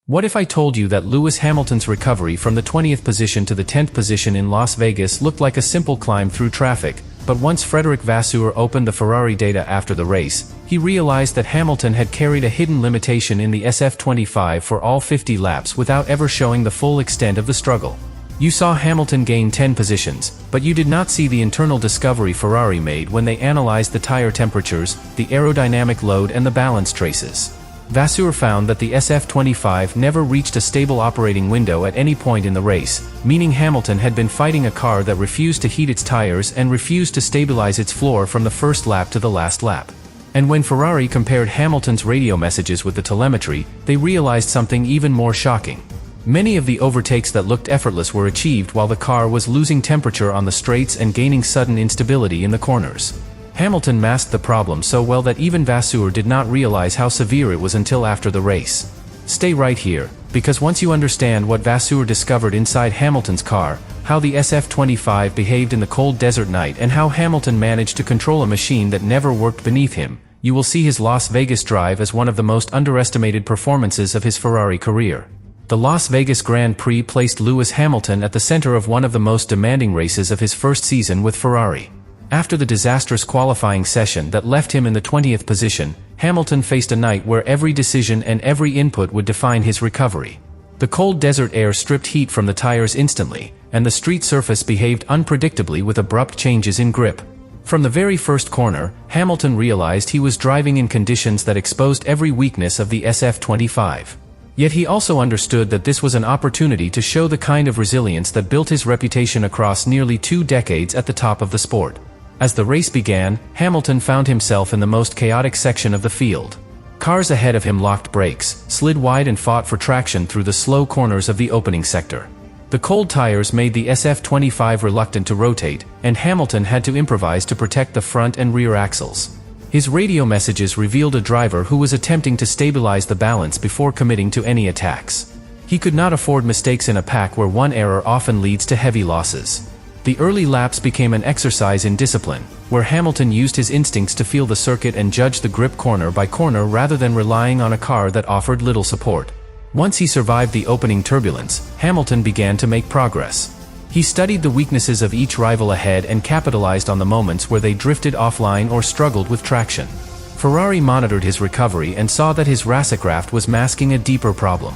What if I told you that Lewis Hamilton's recovery from the 20th position to the 10th position in Las Vegas looked like a simple climb through traffic, but once Frédéric Vasseur opened the Ferrari data after the race, he realized that Hamilton had carried a hidden limitation in the SF25 for all 50 laps without ever showing the full extent of the struggle. You saw Hamilton gain 10 positions, but you did not see the internal discovery Ferrari made when they analyzed the tire temperatures, the aerodynamic load and the balance traces. Vasseur found that the SF25 never reached a stable operating window at any point in the race, meaning Hamilton had been fighting a car that refused to heat its tires and refused to stabilize its floor from the first lap to the last lap. And when Ferrari compared Hamilton's radio messages with the telemetry, they realized something even more shocking. Many of the overtakes that looked effortless were achieved while the car was losing temperature on the straights and gaining sudden instability in the corners. Hamilton masked the problem so well that even Vasseur did not realize how severe it was until after the race. Stay right here, because once you understand what Vasseur discovered inside Hamilton's car, how the SF25 behaved in the cold desert night and how Hamilton managed to control a machine that never worked beneath him, you will see his Las Vegas drive as one of the most underestimated performances of his Ferrari career. The Las Vegas Grand Prix placed Lewis Hamilton at the center of one of the most demanding races of his first season with Ferrari. After the disastrous qualifying session that left him in the 20th position, Hamilton faced a night where every decision and every input would define his recovery. The cold desert air stripped heat from the tires instantly, and the street surface behaved unpredictably with abrupt changes in grip. From the very first corner, Hamilton realized he was driving in conditions that exposed every weakness of the SF25. Yet he also understood that this was an opportunity to show the kind of resilience that built his reputation across nearly 2 decades at the top of the sport. As the race began, Hamilton found himself in the most chaotic section of the field. Cars ahead of him locked brakes, slid wide and fought for traction through the slow corners of the opening sector. The cold tires made the SF25 reluctant to rotate, and Hamilton had to improvise to protect the front and rear axles. His radio messages revealed a driver who was attempting to stabilize the balance before committing to any attacks. He could not afford mistakes in a pack where one error often leads to heavy losses. The early laps became an exercise in discipline, where Hamilton used his instincts to feel the circuit and judge the grip corner by corner rather than relying on a car that offered little support. Once he survived the opening turbulence, Hamilton began to make progress. He studied the weaknesses of each rival ahead and capitalized on the moments where they drifted offline or struggled with traction. Ferrari monitored his recovery and saw that his racecraft was masking a deeper problem.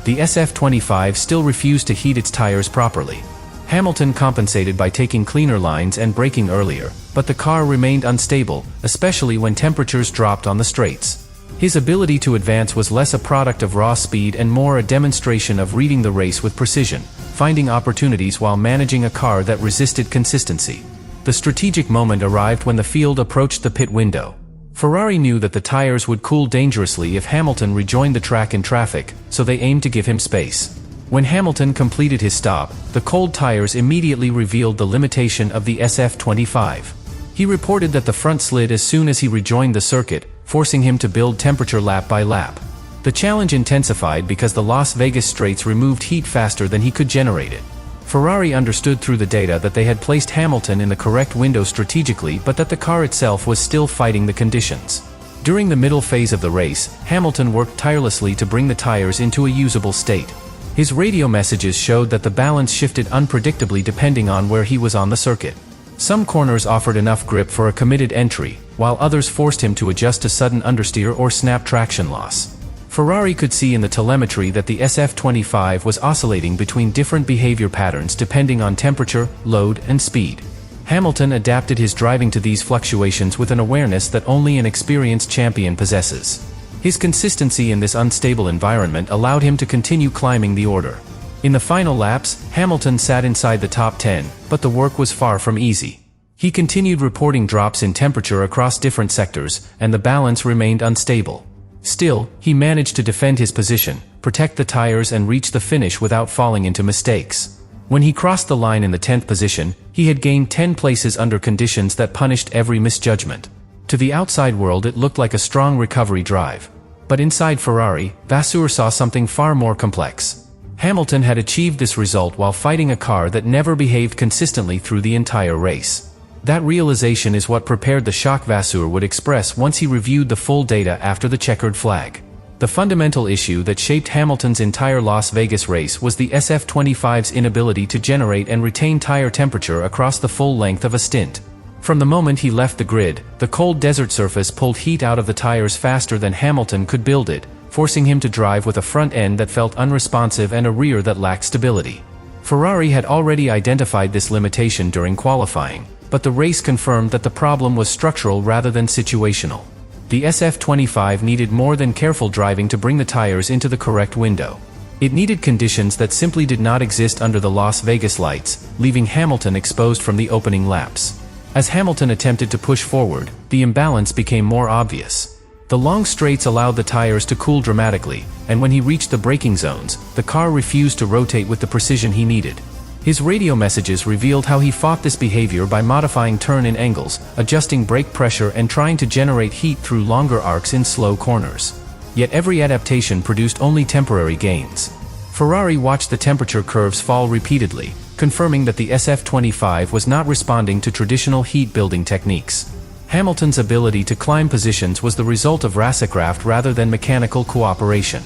The SF25 still refused to heat its tires properly. Hamilton compensated by taking cleaner lines and braking earlier, but the car remained unstable, especially when temperatures dropped on the straights. His ability to advance was less a product of raw speed and more a demonstration of reading the race with precision, finding opportunities while managing a car that resisted consistency. The strategic moment arrived when the field approached the pit window. Ferrari knew that the tires would cool dangerously if Hamilton rejoined the track in traffic, so they aimed to give him space. When Hamilton completed his stop, the cold tires immediately revealed the limitation of the SF25. He reported that the front slid as soon as he rejoined the circuit, forcing him to build temperature lap by lap. The challenge intensified because the Las Vegas straights removed heat faster than he could generate it. Ferrari understood through the data that they had placed Hamilton in the correct window strategically, but that the car itself was still fighting the conditions. During the middle phase of the race, Hamilton worked tirelessly to bring the tires into a usable state. His radio messages showed that the balance shifted unpredictably depending on where he was on the circuit. Some corners offered enough grip for a committed entry, while others forced him to adjust to sudden understeer or snap traction loss. Ferrari could see in the telemetry that the SF25 was oscillating between different behavior patterns depending on temperature, load, and speed. Hamilton adapted his driving to these fluctuations with an awareness that only an experienced champion possesses. His consistency in this unstable environment allowed him to continue climbing the order. In the final laps, Hamilton sat inside the top 10, but the work was far from easy. He continued reporting drops in temperature across different sectors, and the balance remained unstable. Still, he managed to defend his position, protect the tires and reach the finish without falling into mistakes. When he crossed the line in the 10th position, he had gained 10 places under conditions that punished every misjudgment. To the outside world it looked like a strong recovery drive. But inside Ferrari, Vasseur saw something far more complex. Hamilton had achieved this result while fighting a car that never behaved consistently through the entire race. That realization is what prepared the shock Vasseur would express once he reviewed the full data after the checkered flag. The fundamental issue that shaped Hamilton's entire Las Vegas race was the SF25's inability to generate and retain tire temperature across the full length of a stint. From the moment he left the grid, the cold desert surface pulled heat out of the tires faster than Hamilton could build it, forcing him to drive with a front end that felt unresponsive and a rear that lacked stability. Ferrari had already identified this limitation during qualifying, but the race confirmed that the problem was structural rather than situational. The SF25 needed more than careful driving to bring the tires into the correct window. It needed conditions that simply did not exist under the Las Vegas lights, leaving Hamilton exposed from the opening laps. As Hamilton attempted to push forward, the imbalance became more obvious. The long straights allowed the tires to cool dramatically, and when he reached the braking zones, the car refused to rotate with the precision he needed. His radio messages revealed how he fought this behavior by modifying turn-in angles, adjusting brake pressure and trying to generate heat through longer arcs in slow corners. Yet every adaptation produced only temporary gains. Ferrari watched the temperature curves fall repeatedly, confirming that the SF25 was not responding to traditional heat-building techniques. Hamilton's ability to climb positions was the result of racecraft rather than mechanical cooperation.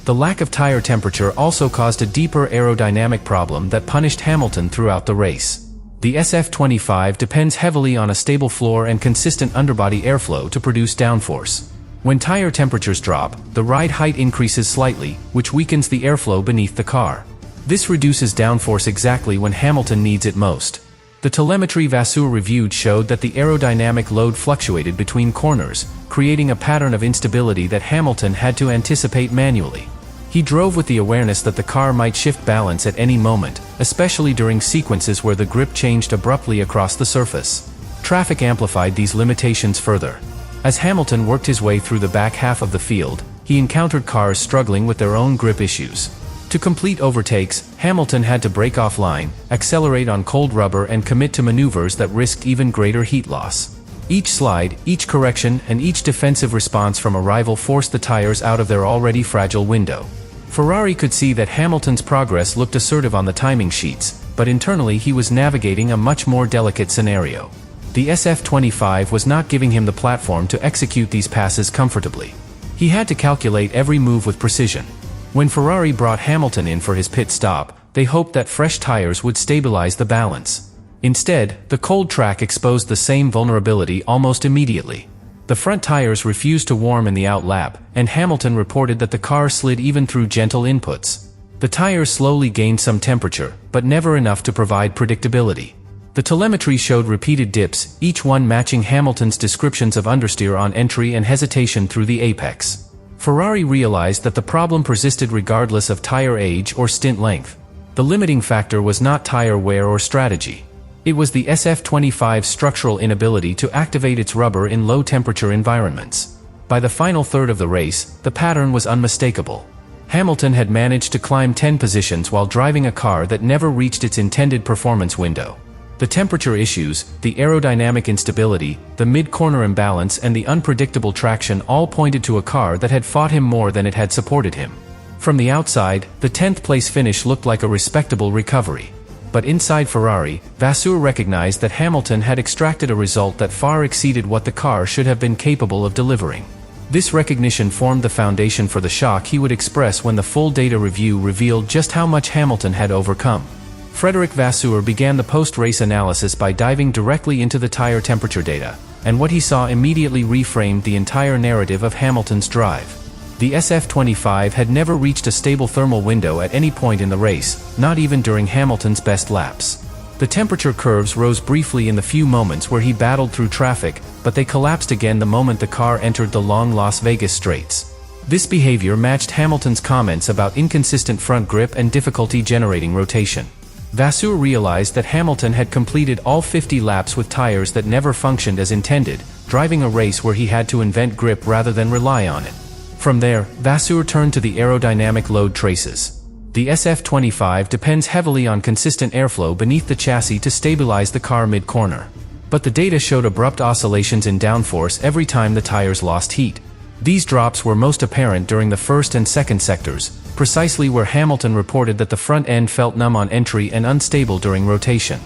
The lack of tire temperature also caused a deeper aerodynamic problem that punished Hamilton throughout the race. The SF25 depends heavily on a stable floor and consistent underbody airflow to produce downforce. When tire temperatures drop, the ride height increases slightly, which weakens the airflow beneath the car. This reduces downforce exactly when Hamilton needs it most. The telemetry Vasseur reviewed showed that the aerodynamic load fluctuated between corners, creating a pattern of instability that Hamilton had to anticipate manually. He drove with the awareness that the car might shift balance at any moment, especially during sequences where the grip changed abruptly across the surface. Traffic amplified these limitations further. As Hamilton worked his way through the back half of the field, he encountered cars struggling with their own grip issues. To complete overtakes, Hamilton had to brake offline, accelerate on cold rubber and commit to maneuvers that risked even greater heat loss. Each slide, each correction, and each defensive response from a rival forced the tires out of their already fragile window. Ferrari could see that Hamilton's progress looked assertive on the timing sheets, but internally he was navigating a much more delicate scenario. The SF25 was not giving him the platform to execute these passes comfortably. He had to calculate every move with precision. When Ferrari brought Hamilton in for his pit stop, they hoped that fresh tires would stabilize the balance. Instead, the cold track exposed the same vulnerability almost immediately. The front tires refused to warm in the out lap, and Hamilton reported that the car slid even through gentle inputs. The tires slowly gained some temperature, but never enough to provide predictability. The telemetry showed repeated dips, each one matching Hamilton's descriptions of understeer on entry and hesitation through the apex. Ferrari realized that the problem persisted regardless of tire age or stint length. The limiting factor was not tire wear or strategy. It was the SF25's structural inability to activate its rubber in low-temperature environments. By the final third of the race, the pattern was unmistakable. Hamilton had managed to climb 10 positions while driving a car that never reached its intended performance window. The temperature issues, the aerodynamic instability, the mid-corner imbalance and the unpredictable traction all pointed to a car that had fought him more than it had supported him. From the outside, the 10th place finish looked like a respectable recovery. But inside Ferrari, Vasseur recognized that Hamilton had extracted a result that far exceeded what the car should have been capable of delivering. This recognition formed the foundation for the shock he would express when the full data review revealed just how much Hamilton had overcome. Frédéric Vasseur began the post-race analysis by diving directly into the tire temperature data, and what he saw immediately reframed the entire narrative of Hamilton's drive. The SF25 had never reached a stable thermal window at any point in the race, not even during Hamilton's best laps. The temperature curves rose briefly in the few moments where he battled through traffic, but they collapsed again the moment the car entered the long Las Vegas straights. This behavior matched Hamilton's comments about inconsistent front grip and difficulty generating rotation. Vasseur realized that Hamilton had completed all 50 laps with tires that never functioned as intended, driving a race where he had to invent grip rather than rely on it. From there, Vasseur turned to the aerodynamic load traces. The SF25 depends heavily on consistent airflow beneath the chassis to stabilize the car mid-corner. But the data showed abrupt oscillations in downforce every time the tires lost heat. These drops were most apparent during the first and second sectors, precisely where Hamilton reported that the front end felt numb on entry and unstable during rotation.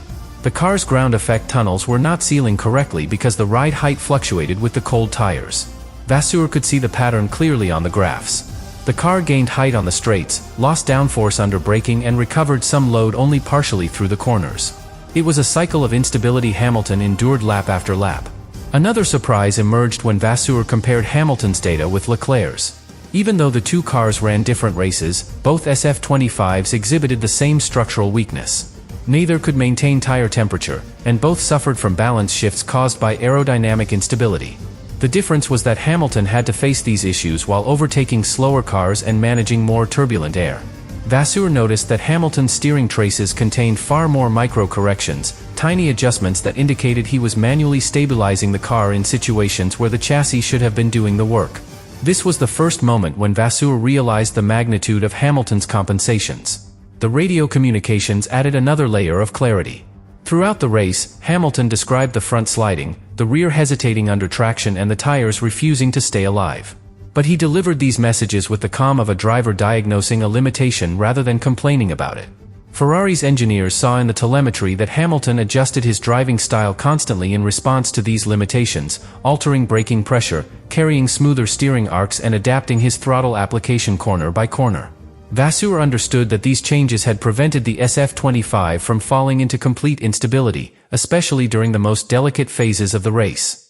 The car's ground effect tunnels were not sealing correctly because the ride height fluctuated with the cold tires. Vasseur could see the pattern clearly on the graphs. The car gained height on the straights, lost downforce under braking and recovered some load only partially through the corners. It was a cycle of instability Hamilton endured lap after lap. Another surprise emerged when Vasseur compared Hamilton's data with Leclerc's. Even though the two cars ran different races, both SF25s exhibited the same structural weakness. Neither could maintain tire temperature, and both suffered from balance shifts caused by aerodynamic instability. The difference was that Hamilton had to face these issues while overtaking slower cars and managing more turbulent air. Vasseur noticed that Hamilton's steering traces contained far more micro-corrections, tiny adjustments that indicated he was manually stabilizing the car in situations where the chassis should have been doing the work. This was the first moment when Vasseur realized the magnitude of Hamilton's compensations. The radio communications added another layer of clarity. Throughout the race, Hamilton described the front sliding, the rear hesitating under traction and the tires refusing to stay alive. But he delivered these messages with the calm of a driver diagnosing a limitation rather than complaining about it. Ferrari's engineers saw in the telemetry that Hamilton adjusted his driving style constantly in response to these limitations, altering braking pressure, carrying smoother steering arcs and adapting his throttle application corner by corner. Vasseur understood that these changes had prevented the SF25 from falling into complete instability, especially during the most delicate phases of the race.